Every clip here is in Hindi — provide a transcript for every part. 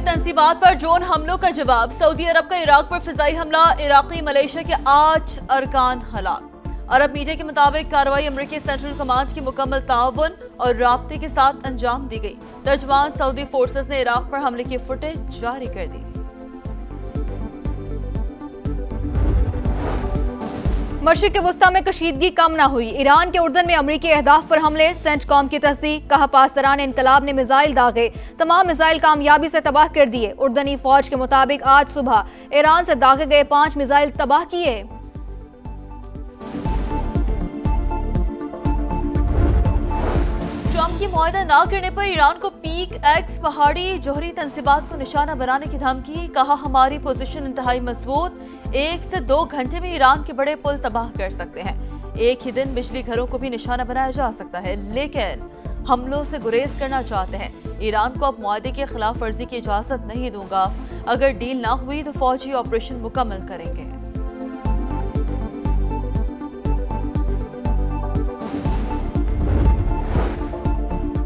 इसराइल तंसीबात पर ड्रोन हमलों का जवाब। सऊदी अरब का इराक पर फिजाई हमला, इराकी मलेशिया के 8 अरकान हलाक। अरब मीडिया के मुताबिक कार्रवाई अमरीकी सेंट्रल कमांड की मुकम्मल ताउन और राब्ते के साथ अंजाम दी गई। तर्जमान सऊदी फोर्सेस ने इराक पर हमले की फुटेज जारी कर दी। मशरिक वस्ता में कशीदगी कम न हुई, ईरान के उर्दन में अमरीकी अहदाफ पर हमले, सेंटकॉम की तस्दीक। कहा पासदारान इनकलाब ने मिसाइल दागे, तमाम मिसाइल कामयाबी से तबाह कर दिए। उर्दनी फौज के मुताबिक आज सुबह ईरान से दागे गए 5 मिसाइल तबाह किए। ट्रंप की मुआहदा न करने पर ईरान को पीक एक्स पहाड़ी जोहरी तंसीबात को निशाना बनाने की धमकी। कहा हमारी पोजीशन इंतहाई मजबूत, 1 से 2 घंटे में ईरान के बड़े पुल तबाह कर सकते हैं। एक ही दिन बिजली घरों को भी निशाना बनाया जा सकता है, लेकिन हमलों से गुरेज करना चाहते हैं। ईरान को अब मुआहदे की खिलाफ वर्जी की इजाजत नहीं दूंगा, अगर डील ना हुई तो फौजी ऑपरेशन मुकम्मल करेंगे।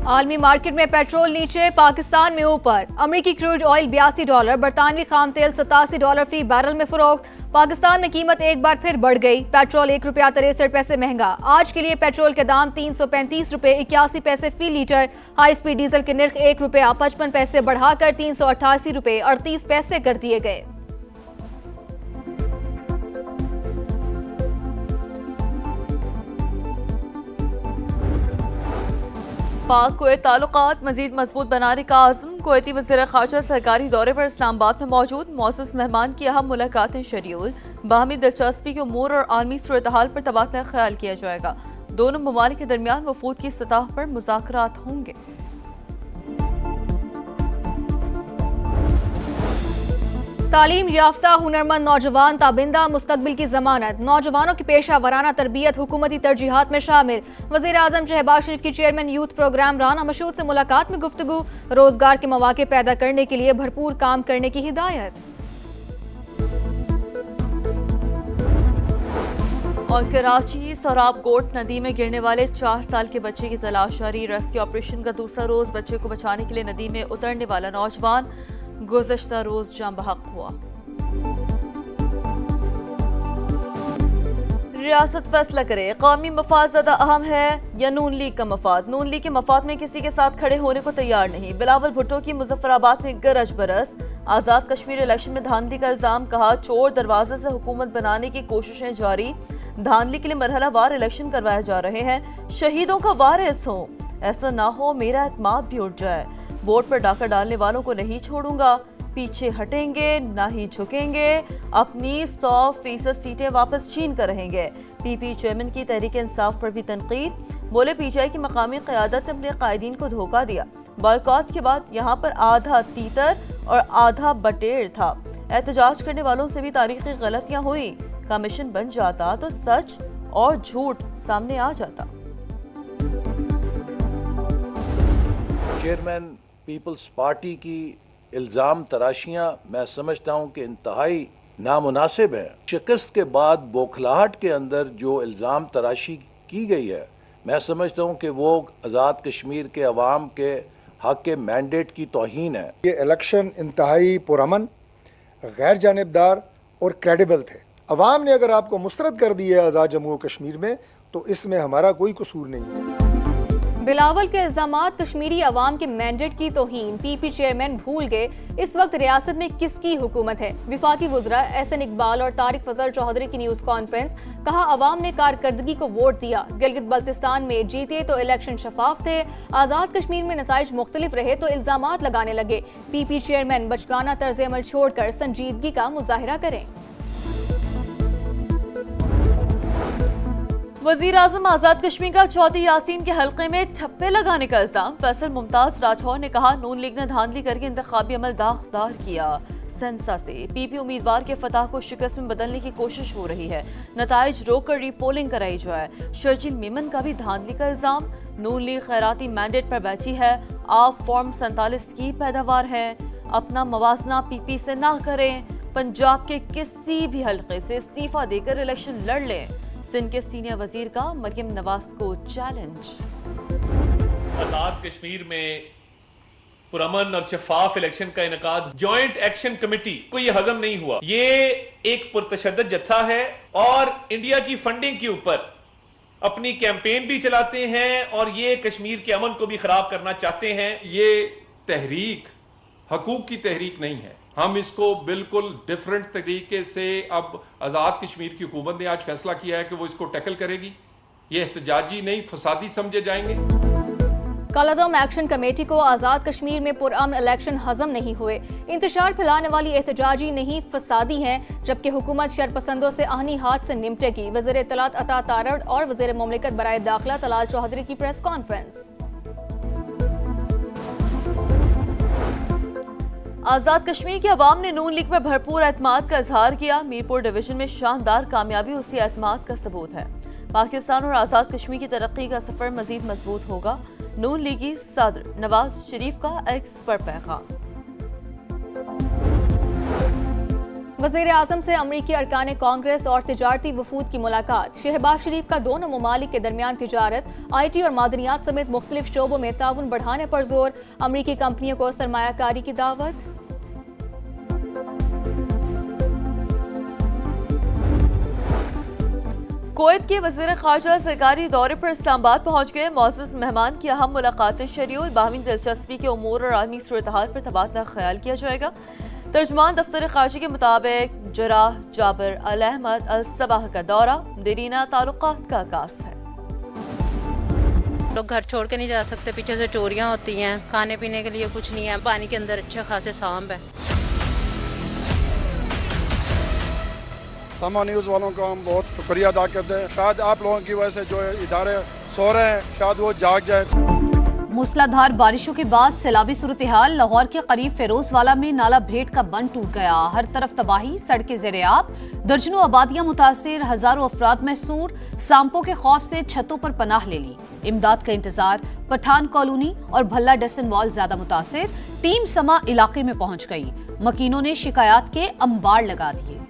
आलमी मार्केट में पेट्रोल नीचे, पाकिस्तान में ऊपर। अमरीकी क्रूड ऑयल $82, बरतानवी खाम तेल $87 फी बैरल में फरोख्त। पाकिस्तान में कीमत एक बार फिर बढ़ गई, पेट्रोल ₹1.63 महंगा। आज के लिए पेट्रोल के दाम ₹335.81 फी लीटर। हाई स्पीड डीजल के निर्ख ₹1.55 बढ़ाकर ₹388.38 कर दिए गए। पाक कुवैत ताल्लुकात मजीद मजबूत बनाने का आज़म। कुवैती वज़ीर ख़ारजा सरकारी दौरे पर इस्लामाबाद में मौजूद, मुअज़्ज़ज़ मेहमान की अहम मुलाकातें शेड्यूल। बाहमी दिलचस्पी के उमूर और आलमी सूरत-ए-हाल पर तबादला ख्याल किया जाएगा। दोनों ममालिक के दरमियान वफूद की सतह पर मुज़ाकरात होंगे। तालीम याफ्ता हुनरमंद नौजवान ताबिंदा मुस्तकबिल की जमानत। नौजवानों की पेशा वराना तरबियत हुकूमती तरजीहात में शामिल। वज़ीर आज़म शहबाज शरीफ की chairman youth program Rana Mashhood से मुलाकात में गुफ्तगू। रोजगार के मौके पैदा करने के लिए भरपूर काम करने की हिदायत। और कराची सौराब गोट नदी में गिरने वाले 4 साल के बच्चे की तलाश जारी। रेस्क्यू ऑपरेशन का दूसरा रोज, बच्चे को बचाने के लिए नदी में उतरने वाला नौजवान गुज़श्ता रोज जान बहक हुआ। रियासत फैसला करे, कौमी मफाद ज्यादा अहम है या नून लीग का मफाद। नून लीग के मफाद में किसी के साथ खड़े होने को तैयार नहीं। बिलावल भुट्टो की मुजफ्फराबाद में गरज बरस। आजाद कश्मीर इलेक्शन में धांधली का इल्जाम। कहा चोर दरवाजे से हुकूमत बनाने की कोशिशें जारी। धांधली के लिए मरहलावार इलेक्शन करवाए जा रहे हैं। शहीदों का वारिस हो, ऐसा ना हो मेरा एतमाद भी उठ जाए। वोट पर डाका डालने वालों को नहीं छोड़ूंगा, पीछे हटेंगे ना ही झुकेंगे। अपनी 100% सीटें वापस छीन कर रहेंगे। पीपी चेयरमैन की तहरीक इंसाफ पर भी तनकीद। बोले पीटीआई की मकामी क़यादत ने अपने कायदीन को धोखा दिया। बॉयकॉट के बाद यहाँ पर आधा तीतर और आधा बटेर था। एहतजाज करने वालों से भी तारीखी गलतियाँ हुई। कमीशन बन जाता तो सच और झूठ सामने आ जाता। चेयरमैन पीपल्स पार्टी की इल्ज़ाम तराशियाँ मैं समझता हूँ कि इंतहाई नामुनासिब है। शिकस्त के बाद बौखलाहट के अंदर जो इल्ज़ाम तराशी की गई है, मैं समझता हूँ कि वो आज़ाद कश्मीर के अवाम के हक़ के मैंडेट की तौहीन है। ये इलेक्शन इंतहाई पुरअमन, गैर जानिबदार और क्रेडिबल थे। अवाम ने अगर आपको मुस्तरद कर दिया है आज़ाद जम्मू कश्मीर में, तो इसमें हमारा कोई कसूर नहीं है। बिलावल के इल्जामात कश्मीरी अवाम के मैंडेट की तौहीन। पीपी चेयरमैन भूल गए इस वक्त रियासत में किसकी हुकूमत है। विफाकी वुज़रा एहसन इकबाल और तारिक फजल चौधरी की न्यूज़ कॉन्फ्रेंस। कहा अवाम ने कारकर्दगी को वोट दिया। गिलगित बल्तिस्तान में जीते तो इलेक्शन शफाफ थे, आज़ाद कश्मीर में नताइज मुख्तलिफ रहे तो इल्जामात लगाने लगे। पीपी चेयरमैन बचकाना तर्ज अमल छोड़कर संजीदगी का मुजाहिरा करें। वज़ीर आज़म आज़ाद कश्मीर का चौथी यासीन के हल्के में ठप्पे लगाने का इल्जाम। फैसल मुमताज राठौर ने कहा नून लीग ने धांधली करके इंतखाबी अमल दागदार किया। सेंसा से पीपी उम्मीदवार के फतह को शिकस्त में बदलने की कोशिश हो रही है। नताइज रोककर रीपोलिंग कराई जाए। शर्जिल मेमन का भी धांधली का इल्जाम। नून लीग खैराती मैंडेट पर बैठी है। आप फॉर्म 47 की पैदावार है। अपना मवाजना पीपी से ना करें। पंजाब के किसी भी हल्के से इस्तीफा देकर इलेक्शन लड़ लें। सिंध के सीनियर वजीर का मरियम नवाज को चैलेंज। आज़ाद कश्मीर में पुरअमन और शफाफ इलेक्शन का इनकाद जॉइंट एक्शन कमेटी को ये हजम नहीं हुआ। ये एक पुरतशद्दद जत्था है और इंडिया की फंडिंग के ऊपर अपनी कैंपेन भी चलाते हैं और ये कश्मीर के अमन को भी खराब करना चाहते हैं। ये तहरीक हकूक की तहरीक नहीं है, हम इसको बिल्कुल डिफरेंट तरीके से, अब आज़ाद कश्मीर की हुकूमत ने आज फैसला किया है कि वो इसको टैकल करेगी। ये एहतजाजी नहीं फसादी समझे जाएंगे। कालादम एक्शन कमेटी को आज़ाद कश्मीर में पुरअमन इलेक्शन हजम नहीं हुए, इंतशार फैलाने वाली एहतजाजी नहीं फसादी हैं, जबकि हुकूमत शरपसंदों से आहनी हाथ से निपटेगी। वज़ीर इत्तलात अता तारड़ और वज़ीर मुमलिकत बराए दाखिला तलाल चौधरी की प्रेस कॉन्फ्रेंस। आजाद कश्मीर के अवाम ने नून लीग पर भरपूर एतमाद का इजहार किया। मीरपुर डिवीजन में शानदार कामयाबी उसी एतमाद का सबूत है। पाकिस्तान और आजाद कश्मीर की तरक्की का सफर मजीद मजबूत होगा। नून लीगी सदर नवाज शरीफ का एक्स पर पैगाम। वज़ीर आज़म से अमरीकी अरकान कांग्रेस और तिजारती वफूद की मुलाकात। शहबाज शरीफ का दोनों ममालिक के दरमियान तिजारत, IT और मादनियात समेत मुख्तलिफ शोबों में ताउन बढ़ाने पर जोर। अमरीकी कंपनियों को सरमायाकारी की दावत। कुवैत के वज़ीर ख़ारजा सरकारी दौरे पर इस्लामाबाद पहुंच गए। मौजूद मेहमान की अहम मुलाकातें शेड्यूल, बाहमी दिलचस्पी के उमूर और आलमी सूरत-ए-हाल पर तबादला ख्याल किया जाएगा। तर्जुमान दफ्तर ख़ारजा के मुताबिक जराह जाबिर अल अहमद अल सबाह का दौरा देरीना ताल्लुकात का आगाज है। लोग घर छोड़ के नहीं जा सकते, पीछे से चोरियां होती हैं, खाने पीने के लिए कुछ नहीं है, पानी के अंदर अच्छे खासे सांप है। समा न्यूज़ वालों का हम बहुत शुक्रिया अदा करते हैं। शायद आप लोगों की वजह से जो इदारे सो रहे हैं शायद वो जाग जाए। मूसलाधार बारिशों के बाद सैलाबी सूरत हाल। लाहौर के करीब फेरोजवाला में नाला भेट का बंद टूट गया। हर तरफ तबाही, सड़कें ज़ेर-ए-आब, दर्जनों आबादियां मुतासिर, हजारों अफराद महसूर। सांपों के खौफ से छतों पर पनाह ले ली। इमदाद का इंतजार। पठान कॉलोनी और भल्ला डसन वॉल ज्यादा मुतासिर। टीम समा इलाके में पहुंच गई। मकीनों ने शिकायत के अंबार लगा दिए।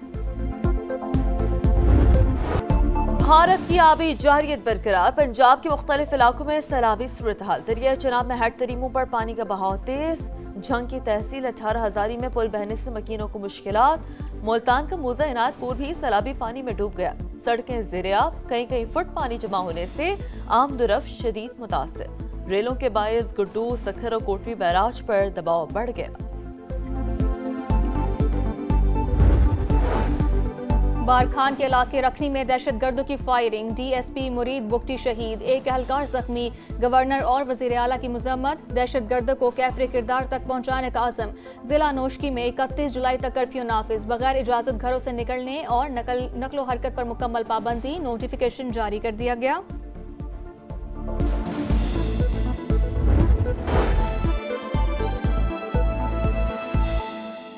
भारत की आबी जारियत बरकरार। पंजाब के मुख्तलिफ इलाकों में सैलाबी सूरत हाल। दरिया चनाब में हट तरीमों पर पानी का बहाव तेज। झंग की तहसील 18 हजारी में पुल बहने से मकीनों को मुश्किलात। मुल्तान का मूजा इनायतपुर भी सैलाबी पानी में डूब गया। सड़कें ज़ेर-ए-आब, कहीं कहीं फुट पानी जमा होने से आम दुरफ शदीद मुतासिर। रेलों के बायस गुड्डू, सखर और कोटवी बैराज पर दबाव बढ़ गया। बारखान के इलाके रखनी में दहशत गर्दों की फायरिंग। DSP मुरीद बुगटी शहीद, एक एहलकार जख्मी। गवर्नर और वजीर आला की मजम्मत। दहशत गर्दों को कैफरे किरदार तक पहुंचाने का आज़म। जिला नोशकी में 31 जुलाई तक कर्फ्यू नाफिज। बगैर इजाजत घरों से निकलने और नकलो हरकत पर मुकम्मल पाबंदी। नोटिफिकेशन जारी कर दिया गया।